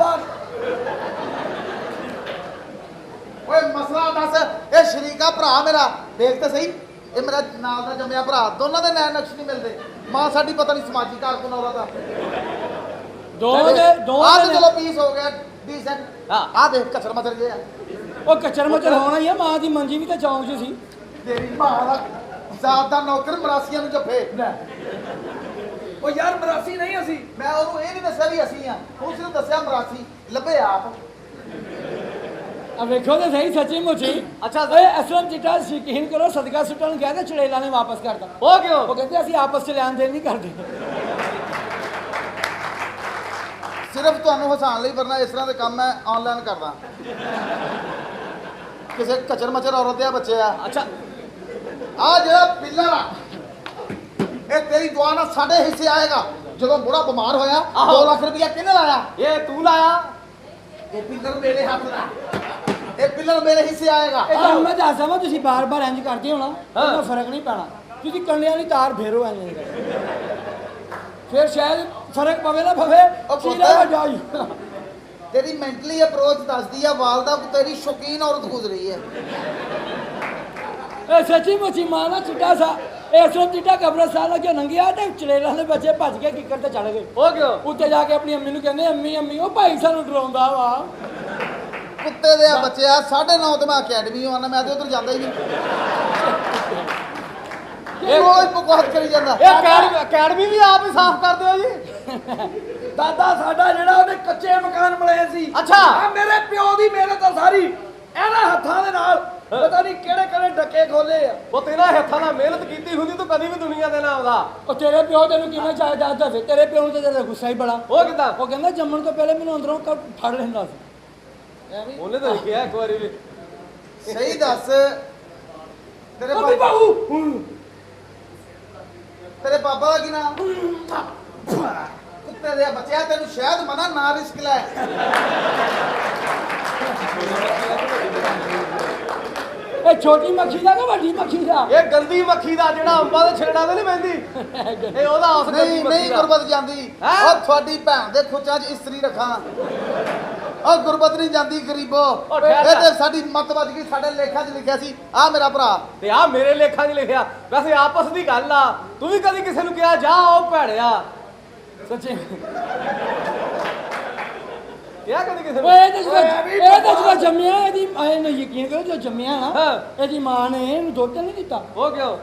ਓਏ ਮਸਲਾ ਦੱਸ ਇਹ ਸ਼ਰੀਕਾ ਭਰਾ ਮੇਰਾ ਦੇਖ ਤੇ ਸਹੀ ਇਹ ਮੇਰਾ ਨਾਲ ਦਾ ਜੰਮਿਆ ਭਰਾ ਦੋਨਾਂ ਦੇ ਨੈਣ ਨਕਸ਼ ਨਹੀਂ ਮਿਲਦੇ ਮਾਂ ਸਾਡੀ ਪਤਾ ਨਹੀਂ ਸਮਾਜੀ ਕਾਰਕੁਨ ਔਰਤ ਆ ਦੋ ਆਹ ਤੇ ਚਲੋ ਪੀਸ ਹੋ ਗਿਆ ਡੀਸੈਂਟ ਹਾਂ। ਆਹ ਦੇਖ ਕਚਰ ਮਚਰ ਜੇ ਆ ਉਹ ਕਚਰ ਮਚਰ ਹੋਣਾ ਹੀ ਆ ਮਾਂ ਦੀ ਮੰਜੀ ਵੀ ਤਾਂ ਚੌਂਕ 'ਚ ਸੀ ਤੇਰੀ ਮਾਂ ਦਾ ਜ਼ਾਤ ਦਾ ਨੌਕਰ ਮਰਾਸੀਆਂ ਨੂੰ ਜੱਫੇ ਉਹ ਯਾਰ ਮਰਾਸੀ ਨਹੀਂ ਅਸੀਂ ਮੈਂ ਉਹਨੂੰ ਇਹ ਨਹੀਂ ਦੱਸਿਆ ਵੀ ਅਸੀਂ ਆ ਉਹ ਸਿਰਫ ਦੱਸਿਆ ਮਰਾਸੀ ਲੱਭੇ ਆਪ ਆ ਵੇਖੋ ਤੇ ਸਹੀ ਸੱਚੀ ਮੁੱਚੀ ਅੱਛਾ ਓਏ ਅਸਲਮ ਚਿੱਟਾ ਯਕੀਨ ਕਰੋ ਸਦਕਾ ਸੁੱਟਣ ਗਿਆ ਤੇ ਚੜੇਲਾ ਨੇ ਵਾਪਸ ਕਰਤਾ ਉਹ ਕਿਉਂ ਉਹ ਕਹਿੰਦੇ ਅਸੀਂ ਆਪਸ 'ਚ ਲੈਣ ਦੇਣ ਨਹੀਂ ਕਰਦੇ ਸਿਰਫ ਤੁਹਾਨੂੰ ਹਸਾਉਣ ਲਈ ਵਰਨਾ ਇਸ ਤਰ੍ਹਾਂ ਦੇ ਕੰਮ ਮੈਂ ਆਨਲਾਈਨ ਕਰਦਾ ਕਿਸੇ ਕਚਰ ਮਚਰ ਔਰਤ ਦੇ ਬੱਚੇ ਆ ਅੱਛਾ ਆ ਜਿਹੜਾ ਪਿੱਲਰ ਆ ਇਹ ਤੇਰੀ ਦੁਆ ਨਾਲ ਸਾਡੇ ਹਿੱਸੇ ਆਏਗਾ ਜਦੋਂ ਬੁੜਾ ਬਿਮਾਰ ਹੋਇਆ 2 ਲੱਖ ਰੁਪਇਆ ਕਿਹਨੇ ਲਾਇਆ ਇਹ ਤੂੰ ਲਾਇਆ ਇਹ ਪਿੱਲਰ ਮੇਰੇ ਹੱਥ ਦਾ ਇਹ ਪਿੱਲਰ ਮੇਰੇ ਹਿੱਸੇ ਆਏਗਾ ਇਹ ਤਾਂ ਮੈਂ ਦੱਸਦਾ ਵਾਂ ਤੁਸੀਂ ਬਾਰ-ਬਾਰ ਇੰਜ ਕਰਦੇ ਹੋਣਾ ਉਹਦਾ ਫਰਕ ਨਹੀਂ ਪੈਣਾ ਤੁਸੀਂ ਕੰਡੇ ਵਾਲੀ ਤਾਰ ਫੇਰੋ ਇੰਜ ਨਹੀਂ ਫਿਰ ਸ਼ਾਇਦ ਫਰਕ ਪਵੇ ਨਾ ਪਵੇ ਉਹ ਪੁੱਤ। ਚੀਰਾ ਹੋ ਜਾਈ ਤੇਰੀ ਮੈਂਟਲੀ ਅਪਰੋਚ ਦੱਸਦੀ ਆ ਵਾਲਦਾ ਤੇਰੀ ਸ਼ੌਕੀਨ ਔਰਤ ਗੁਜ਼ਰੀ ਹੈ ਇਹ ਸੱਚੀ ਮੁੱਚੀ ਮਾਂ ਨਾ ਚਿੱਟਾ ਸਾ ਇਹ ਅਸਲਮ ਚਿੱਟਾ ਕਬਰਸਤਾਨ ਅੱਗੇ ਲੰਘਿਆ ਤੇ ਚੜੇਲਾ ਦੇ ਬੱਚੇ ਭੱਜ ਕੇ ਕਿੱਕਰ ਤੇ ਚੜ ਗਏ ਉਹ ਕਿਉਂ ਉੱਤੇ ਜਾ ਕੇ ਆਪਣੀ ਅੰਮੀ ਨੂੰ ਕਹਿੰਦੇ ਅੰਮੀ ਅੰਮੀ ਉਹ ਭਾਈ ਸਾਨੂੰ ਡਰਾਉਂਦਾ ਵਾ ਕੁੱਤੇ ਦੇ ਆ ਬੱਚੇ ਆ 9:30 ਤੇ ਮੈਂ ਅਕੈਡਮੀ ਆਉਣਾ ਮੈਂ ਤੇ ਉਧਰ ਜਾਂਦਾ ਹੀ ਨਹੀਂ ਇਹ ਰੋਜ਼ ਬਕਵਾਸ ਕਰੀ ਜਾਂਦਾ ਇਹ ਅਕੈਡਮੀ ਵੀ ਆਪ ਹੀ ਸਾਫ਼ ਕਰਦੇ ਹੋ ਜੀ ਦਾਦਾ ਸਾਡਾ ਜਿਹੜਾ ਉਹਨੇ ਕੱਚੇ ਮਕਾਨ ਬਣਾਏ ਸੀ ਅੱਛਾ। ਆਹ ਮੇਰੇ ਪਿਓ ਦੀ ਮਿਹਨਤ ਆ ਸਾਰੀ ਇਹਨਾਂ ਹੱਥਾਂ ਦੇ ਨਾਲ ਪਤਾ ਨਹੀਂ ਕਿਹੜੇ ਕਿਹੜੇ ਡੱਕੇ ਖੋਲੇ ਆ ਉਹ ਤੇਰਾ ਹੱਥਾਂ ਨਾਲ ਮਿਹਨਤ ਕੀਤੀ ਹੁੰਦੀ ਤੂੰ ਕਦੀ ਵੀ ਦੁਨੀਆ ਦੇ ਨਾ ਆਉਂਦਾ ਉਹ ਤੇਰੇ ਪਿਓ ਤੈਨੂੰ ਕਿਵੇਂ ਚਾਹੀਦਾ ਦੱਸ ਤੇਰੇ ਪਿਓ ਨੂੰ ਤੇ ਤੇਰਾ ਗੁੱਸਾ ਹੀ ਬੜਾ ਉਹ ਕਿਦਾਂ ਉਹ ਕਹਿੰਦਾ ਜੰਮਣ ਤੋਂ ਪਹਿਲੇ ਮੈਨੂੰ ਅੰਦਰੋਂ ਫੜ ਲੈਂਦਾ ਸੀ ਐਵੇਂ ਉਹਨੇ ਤਾਂ ਕਿਹਾ ਇੱਕ ਵਾਰੀ ਵੀ ਸਹੀ ਦੱਸ ਤੇਰੇ ਉਹ ਵੀ ਪਾਪਾ ਬਾਹੂ ਤੇਰੇ ਪਾਪਾ ਦਾ ਕੀ ਨਾਮ ਕੁੱਤੇ ਦੇ ਬੱਚਿਆ ਤੈਨੂੰ ਸ਼ਾਇਦ ਮਨਾ ਨਾ ਰਿਸਕ ਲੈ ਇਹ ਛੋਟੀ ਮੱਖੀ ਦਾ ਕਿ ਵੱਡੀ ਮੱਖੀ ਦਾ ਇਹ ਗੰਦੀ ਮੱਖੀ ਦਾ ਜਿਹੜਾ ਅੰਬਾਂ ਦੇ ਛਿਲੜਾਂ ਤੇ ਨਹੀਂ ਬਹਿੰਦੀ ਇਹ ਉਹਦਾ ਉਸ ਗੰਦੀ ਨਹੀਂ ਮੱਖੀ ਨਹੀਂ ਦਾ ਗੁਰਬਤ ਜਾਂਦੀ ਹੈਂ? ਉਹ ਤੁਹਾਡੀ ਭੈਣ ਦੇ ਖੁੱਚਾਂ 'ਚ ਇਸਤਰੀ ਰੱਖਾਂ ਉਹ ਗੁਰਬਤ ਨਹੀਂ ਜਾਂਦੀ ਗਰੀਬੋ ਉਹ ਠਹਿਰ ਇਹ ਜਾ। ਤੇ ਸਾਡੀ ਮੱਤ ਵੱਜ ਗਈ ਸਾਡੇ ਲੇਖਾਂ 'ਚ ਲਿਖਿਆ ਸੀ ਆ ਮੇਰਾ ਭਰਾ ਤੇ ਆ ਮੇਰੇ ਲੇਖਾਂ 'ਚ ਲਿਖਿਆ ਵੈਸੇ ਆਪਸ ਦੀ ਗੱਲ ਆ ਤੂੰ ਵੀ ਕਦੀ ਕਿਸੇ ਨੂੰ ਕਿਹਾ ਜਾ ਉਹ ਭੈੜਿਆ ਸੱਚੀ ਕਿਹਾ ਕਦੀ ਕਿਸੇ ਨੂੰ ਓਏ ਇਹ ਤਾਂ ਜਦੋਂ ਜੰਮਿਆ ਇਹਦੀ ਇਹਨੂੰ ਯਕੀਨ ਕਰੋ ਜੋ ਜੰਮਿਆ ਨਾ ਹਾਂ। ਇਹਦੀ ਮਾਂ ਨੇ ਇਹਨੂੰ ਦੁੱਧ ਨਹੀਂ ਦਿੱਤਾ ਉਹ ਕਿਉਂ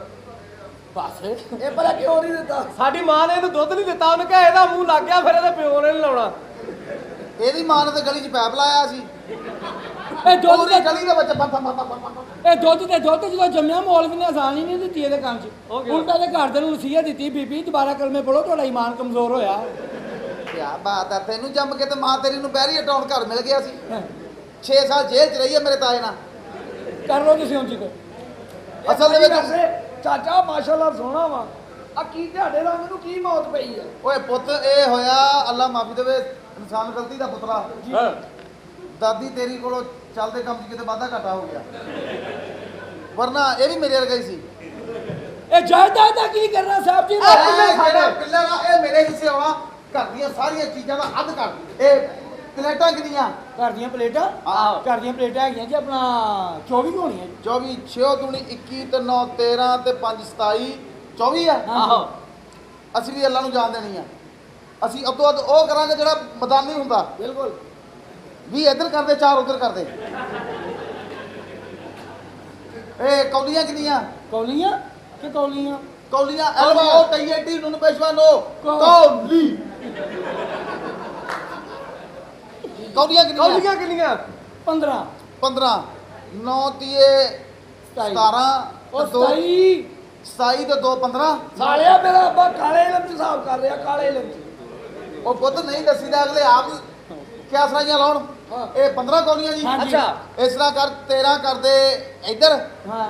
ਬਸ ਇਹ ਭਲਾ ਕਿਉਂ ਨਹੀਂ ਦਿੱਤਾ ਸਾਡੀ ਮਾਂ ਨੇ ਇਹਨੂੰ ਦੁੱਧ ਨਹੀਂ ਦਿੱਤਾ ਉਹਨੇ ਕਿਹਾ ਇਹਦਾ ਮੂੰਹ ਲੱਗ ਗਿਆ ਫਿਰ ਇਹਦੇ ਪਿਓ ਨੇ ਨਹੀਂ ਲਾਉਣਾ ਇਹਦੀ ਮਾਂ ਨੇ ਤੇ ਗਲੀ 'ਚ ਪੈਪ ਲਾਇਆ ਸੀ ਇਹ ਦੁੱਧ ਪੂਰੀ ਦੇ ਗਲੀ ਦੇ ਵਿੱਚ ਇਹ ਦੁੱਧ ਜਦੋਂ ਜੰਮਿਆ ਮੌਲਵੀ ਨੇ ਆਸਾਨ ਹੀ ਨਹੀਂ ਦਿੱਤੀ ਇਹਦੇ ਕੰਮ 'ਚ ਉਹ ਕਿਉਂ? ਉਲਟਾ ਦੇ ਘਰ ਦੇ ਨੂੰ ਵਸੀਅਤ ਦਿੱਤੀ ਬੀਬੀ ਦੁਬਾਰਾ ਕਲਮੇ ਪੜੋ ਤੁਹਾਡਾ ਈਮਾਨ ਕਮਜ਼ੋਰ ਹੋਇਆ ਕਿਆ ਬਾਤ ਆ ਤੈਨੂੰ ਜੰਮ ਕੇ ਤੇ ਮਾਂ ਤੇਰੀ ਨੂੰ ਬੈਰੀਅਰ ਟਾਊਨ ਘਰ ਮਿਲ ਗਿਆ ਸੀ 6 ਸਾਲ ਜੇਲ੍ਹ 'ਚ ਰਹੀ ਹੈ ਮੇਰੇ ਤਾਏ ਨਾਲ ਕਰ ਲੋ ਤੁਸੀਂ ਹੁਣ ਜੀ ਅਸਲ ਦੇ ਵਿੱਚ ਚਾਚਾ ਮਾਸ਼ਾਅੱਲਾ ਸੋਹਣਾ ਵਾ ਆ ਕੀ ਤੁਹਾਡੇ ਰੰਗ ਨੂੰ ਕੀ ਮੌਤ ਪਈ ਆ ਓਏ ਪੁੱਤ ਇਹ ਹੋਇਆ ਅੱਲਾ ਮਾਫੀ ਦੇਵੇ ਇਨਸਾਨ ਗਲਤੀ ਦਾ ਪੁੱਤਰਾ ਹਾਂ ਦਾਦੀ ਤੇਰੀ ਕੋਲੋਂ ਚੱਲਦੇ ਕੰਮ 'ਚ ਕਿਤੇ ਵਾਧਾ ਘਾਟਾ ਹੋ ਗਿਆ ਵਰਨਾ ਇਹ ਵੀ ਮੇਰੇ ਵਰਗਾ ਹੀ ਸੀ ਇਹ ਜਾਇਦਾਦ ਦਾ ਕੀ ਕਰਨਾ ਸਾਹਿਬ ਜੀ ਇਹ ਜਿਹੜਾ ਪਿੱਲਰ ਆ ਇਹ ਮੇਰੇ ਹਿੱਸੇ ਆਉਣਾ ਘਰ ਦੀਆਂ ਸਾਰੀਆਂ ਚੀਜ਼ਾਂ ਦਾ ਅੱਧ ਕਰ ਇਹ ਪਲੇਟਾਂ ਕਿੰਨੀਆਂ ਘਰ ਦੀਆਂ ਪਲੇਟਾਂ ਆਹੋ। ਘਰ ਦੀਆਂ ਪਲੇਟਾਂ ਹੈਗੀਆਂ ਜੀ ਆਪਣਾ 24 ਹੋਣੀਆਂ ਜੀ 24 6 ਦੂਣੀ 21 ਤੇ 9 13 ਤੇ 5 27 24 ਆ ਆਹੋ ਅਸੀਂ ਵੀ ਅੱਲਾ ਨੂੰ ਜਾਣ ਦੇਣੀ ਆ ਅਸੀਂ ਅਬ ਤੋਂ ਬਾਅਦ ਉਹ ਕਰਾਂਗੇ ਜਿਹੜਾ ਮੈਦਾਨੀ ਹੁੰਦਾ ਬਿਲਕੁਲ 20 ਇੱਧਰ ਕਰਦੇ 4 ਉੱਧਰ ਕਰਦੇ ਇਹ ਕੌਲੀਆਂ ਕਿੰਨੀਆਂ ਕੌਲੀਆਂ ਕਿ ਕੌਲੀਆਂ ਕੌਲੀਆਂ ਐਲਵਾ ਓ ਟੀਏਟੀ ਨੂੰ ਪੇਸ਼ਵਾ ਨੋ ਕੌਲੀ ਕੌਲੀਆਂ ਕਿੰਨੀਆਂ ਕੌਲੀਆਂ ਕਿੰਨੀਆਂ 15 15 9 ਤੀਏ 17 ਉਹ ਦੋ 27 27 ਤੇ 2 15 ਸਾਲਿਆ ਮੇਰਾ ਅੱਬਾ ਕਾਲੇ ਇਲਮ ਚ ਹਿਸਾਬ ਕਰ ਰਿਹਾ ਕਾਲੇ ਇਲਮ ਚ ਉਹ ਪੁੱਤ ਨਹੀਂ ਦੱਸੀਦਾ ਅਗਲੇ ਆਪ ਕਿਆ ਸੁਣਾਈਆਂ ਲਾਉਣ ਇਹ 15 ਕੌਲੀਆਂ ਜੀ ਹਾਂਜੀ। ਅੱਛਾ ਇਸ ਤਰ੍ਹਾਂ ਕਰ 13 ਕਰਦੇ ਇੱਧਰ ਹਾਂ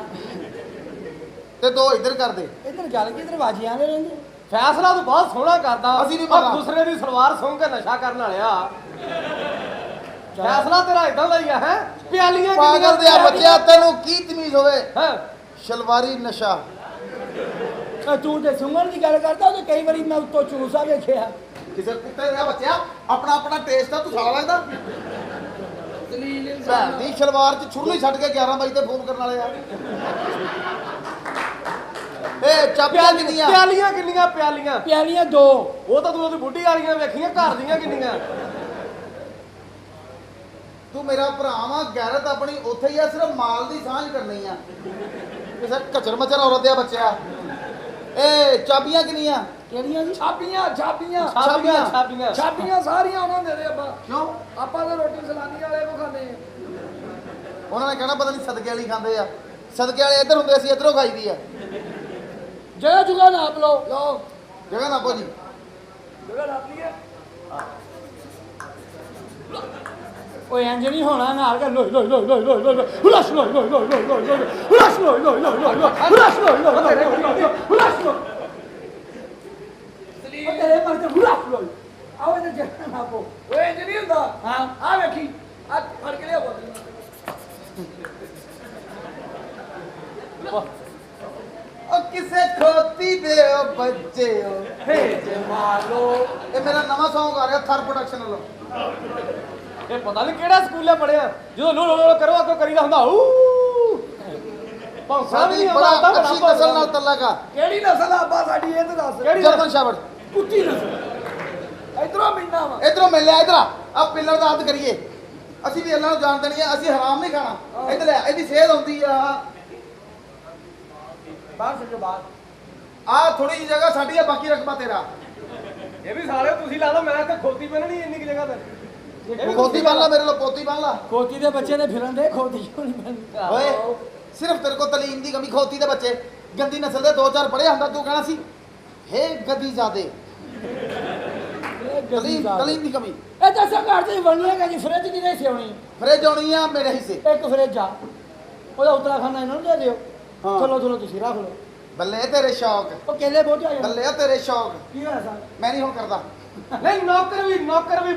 ਤੇ 2 ਇੱਧਰ ਕਰਦੇ ਇਧਰ ਗੱਲ ਕੀ ਇਧਰ ਬਾਜੀਆਂ ਦੇ ਰਹਿੰਦੇ ਫੈਸਲਾ ਤੂੰ ਬਹੁਤ ਸੋਹਣਾ ਕਰਦਾ ਅਸੀਂ ਨੀ ਆਹ ਮੰਨਣਾ। ਦੂਸਰੇ ਦੀ ਸਲਵਾਰ ਸੁੰਘ ਕੇ ਨਸ਼ਾ ਕਰਨ ਵਾਲਿਆ ਫੈਸਲਾ ਤੇਰਾ ਇਦਾਂ ਦਾ ਹੀ ਆ ਹੈ ਪਿਆਲੀਆਂ ਪਾਗਲ ਦੇ ਆ ਬੱਚਿਆ ਤੈਨੂੰ ਕੀ ਤਮੀਜ਼ ਹੋਵੇ ਹੈ ਸ਼ਲਵਾਰੀ ਨਸ਼ਾ ਤੂੰ ਤੇ ਸੁੰਗਣ ਦੀ ਗੱਲ ਕਰਦਾ ਉਹ ਤੇ ਕਈ ਵਾਰੀ ਮੈਂ ਉੱਤੋਂ ਚੂਸਾ ਵੇਖਿਆ ਕਿਸੇ ਕੁੱਤੇ ਦਾ ਬੱਚਿਆ ਆਪਣਾ ਆਪਣਾ ਟੇਸਟ ਆ ਤੂੰ ਸਾਲਾ ਲੱਗਦਾ ਭੈਣ ਦੀ ਸ਼ਲਵਾਰ ਚ ਛੁਰਲੀ ਛੱਡ ਕੇ 11 ਵਜੇ ਤੇ ਫੋਨ ਕਰਨ ਵਾਲੇ ਆ ਏ ਚਾਬੀਆਂ ਕਿੰਨੀਆਂ ਪਿਆਲੀਆਂ ਕਿੰਨੀਆਂ ਪਿਆਲੀਆਂ ਪਿਆਲੀਆਂ 2 ਉਹ ਤਾਂ ਤੂੰ ਉਹਦੀ ਬੁੱਢੀ ਵਾਲੀਆਂ ਵੇਖੀਆਂ ਘਰ ਦੀਆਂ ਕਿੰਨੀਆਂ ਤੂੰ ਮੇਰਾ ਭਰਾ ਵਾ ਗੈਰਤ ਆਪਣੀ ਉੱਥੇ ਹੀ ਆ ਸਿਰਫ ਮਾਲ ਦੀ ਸਾਂਝ ਕਰਨੀ ਆ ਕਿਸੇ ਕਚਰ ਮਚਰ ਔਰਤ ਦੇ ਬੱਚਿਆ ਏ ਚਾਬੀਆਂ ਕਿੰਨੀਆਂ ਕਿਹੜੀਆਂ ਜੀ ਛਾਪੀਆਂ ਛਾਪੀਆਂ ਛਾਪੀਆਂ ਛਾਪੀਆਂ ਛਾਪੀਆਂ ਸਾਰੀਆਂ ਉਹਨਾਂ ਦੇ ਅੱਬਾ ਕਿਉਂ ਆਪਾਂ ਤਾਂ ਰੋਟੀ ਸਲਾਨੀ ਵਾਲੇ ਕੋ ਖਾਂਦੇ ਆ ਉਹਨਾਂ ਨੇ ਕਹਿਣਾ ਪਤਾ ਨਹੀਂ ਸਦਕੇ ਵਾਲੀ ਖਾਂਦੇ ਆ ਸਦਕੇ ਵਾਲੇ ਇੱਧਰ ਹੁੰਦੇ ਅਸੀਂ ਇੱਧਰੋਂ ਖਾਈਦੀ ਆ ਜਗ੍ਹਾ ਜੁਗਾ ਨਾਪ ਲਓ ਲਓ ਜਗ੍ਹਾ ਨਾਪੋ ਜੀ ਜਗ੍ਹਾ ਨਾਪ ਲਈਏ ਓਏ ਇੰਜ ਨਹੀਂ ਹੋਣਾ ਨਾਲ ਕਰ ਲੋਈ ਲੋਈ ਲੋਈ ਲੋਈ ਲੋਈ ਲੋਈ ਹੁਲਸ ਲੋਈ ਲੋਈ ਲੋਈ ਲੋਈ ਲੋਈ ਲੋਈ ਹੁਲਸ ਲੋਈ ਲੋਈ ਲੋਈ ਲੋਈ ਹੁਲਸ ਲੋਈ ਲੋਈ ਲੋਈ ਹੁਲਸ ਲੋਈ ਉਹ ਤੇਰੇ ਮਰ ਤੇ ਹੁਲਸ ਲੋਈ ਆਓ ਤੇ ਜਗ੍ਹਾ ਨਾਪੋ ਓਏ ਇੰਜ ਨਹੀਂ ਹੁੰਦਾ ਹਾਂ ਆ ਵੇਖੀ ਆ ਫੜ ਕੇ ਲਿਆ ਬੋਤਲ ਉਹ ਕਿਸੇ ਖੋਤੀ ਦੇ ਬੱਚੇ ਓ ਹੇ ਜਮਾਲੋ ਇਹ ਮੇਰਾ ਨਵਾਂ Song ਆ ਰਿਹਾ ਥਰ ਪ੍ਰੋਡਕਸ਼ਨ ਵੱਲੋਂ ਇਹ ਪਤਾ ਨਹੀਂ ਕਿਹੜਾ ਸਕੂਲੇ ਪੜਿਆ ਜਦੋਂ ਲੋ ਲੋ ਕਰੋ ਅੱਗੋਂ ਕਰੀਦਾ ਹੁੰਦਾ ਊ ਭੌਂਸਾ ਵੀ ਸਾਡੀ ਨਹੀਂ ਬੜਾ ਆਉਂਦਾ ਅੱਛੀ ਨਸਲ ਨਾਲ ਤਲਕ ਆ ਕਿਹੜੀ ਨਸਲ ਆ ਅੱਬਾ ਸਾਡੀ ਇਹ ਤਾਂ ਦੱਸ ਕਿਹੜੀ ਜਰਮਨ ਸ਼ੈਫਰਡ ਕੁੱਤੀ ਨਸਲ ਇਧਰੋਂ ਮਿਲਣਾ ਵਾ ਇਧਰੋਂ ਮਿਲ ਲਿਆ ਇਧਰ ਆ ਪਿੱਲਰ ਦਾ ਹੱਥ ਕਰੀਏ ਅਸੀਂ ਵੀ ਇਹਨਾਂ ਨੂੰ ਜਾਣਦੇ ਨਹੀਂ ਆ ਅਸੀਂ ਹਰਾਮ ਨਹੀਂ ਖਾਣਾ ਇਧਰ ਆ ਇਹਦੀ ਸੇਧ ਹੁੰਦੀ ਆ ਬਾਹਰ ਸੱਜੋ ਬਾਹਰ ਆ ਥੋੜੀ ਜਿਹੀ ਜਗ੍ਹਾ ਸਾਡੀ ਆ ਬਾਕੀ ਰਕਬਾ ਤੇਰਾ ਇਹ ਵੀ ਸਾਰੇ ਤੁਸੀਂ ਲਾ ਲਓ ਮੈਂ ਤਾਂ ਖੋਤੀ ਪਹਿਨਣੀ ਇੰਨੀ ਕਿ ਜਗ੍ਹਾ ਤੇ ਖੋਤੀ ਬੰਨ ਲਾ ਮੇਰੇ ਲੋ ਪੋਤੀ ਬੰਨ ਲਾ ਖੋਤੀ ਦੇ ਬੱਚੇ ਨੇ ਫਿਰਨ ਦੇ ਖੋਤੀ ਕਿਉਂ ਨਹੀਂ ਬੰਦੀ ਓਏ ਸਿਰਫ ਤੇਰੇ ਕੋ ਤਲੀਮ ਦੀ ਕਮੀ ਖੋਤੀ ਦੇ ਬੱਚੇ ਗੰਦੀ ਨਸਲ ਦੇ 2-4 ਪੜਿਆ ਹੁੰਦਾ ਤੂੰ ਕਹਿਣਾ ਸੀ ਹੇ ਗਦੀ ਜਾਦੇ ਤਲੀਮ ਦੀ ਕਮੀ ਇਹ ਦੱਸੋ ਘਰ ਚ ਬਣੀਏਗਾ ਜੀ ਫਰਿੱਜ ਨਹੀਂ ਦੇ ਸਿਉਣੀ ਫਰਿੱਜ ਆਉਣੀ ਆ ਮੇਰੇ ਹਿੱਸੇ ਇੱਕ ਫਰਿੱਜ ਆ ਉਹਦਾ ਉਤਰਾਖੰਡ ਇਹਨਾਂ ਨੂੰ ਦੇ ਦਿਓ ਹਾਂ। ਚਲੋ ਚਲੋ ਤੁਸੀਂ ਰੱਖ ਲਓ ਬੱਲੇ ਤੇਰੇ ਸ਼ੌਕ ਉਹ ਕੇਲੇ ਬਹੁਤ ਆ ਜਾਣ ਬੱਲੇ ਆ ਤੇਰੇ ਸ਼ੌਕ ਕੀ ਹੋਇਆ ਸਰ ਮੈਂ ਨਹੀਂ ਹੁਣ ਕਰਦਾ ਨਹੀਂ ਨੌਕਰ ਵੀ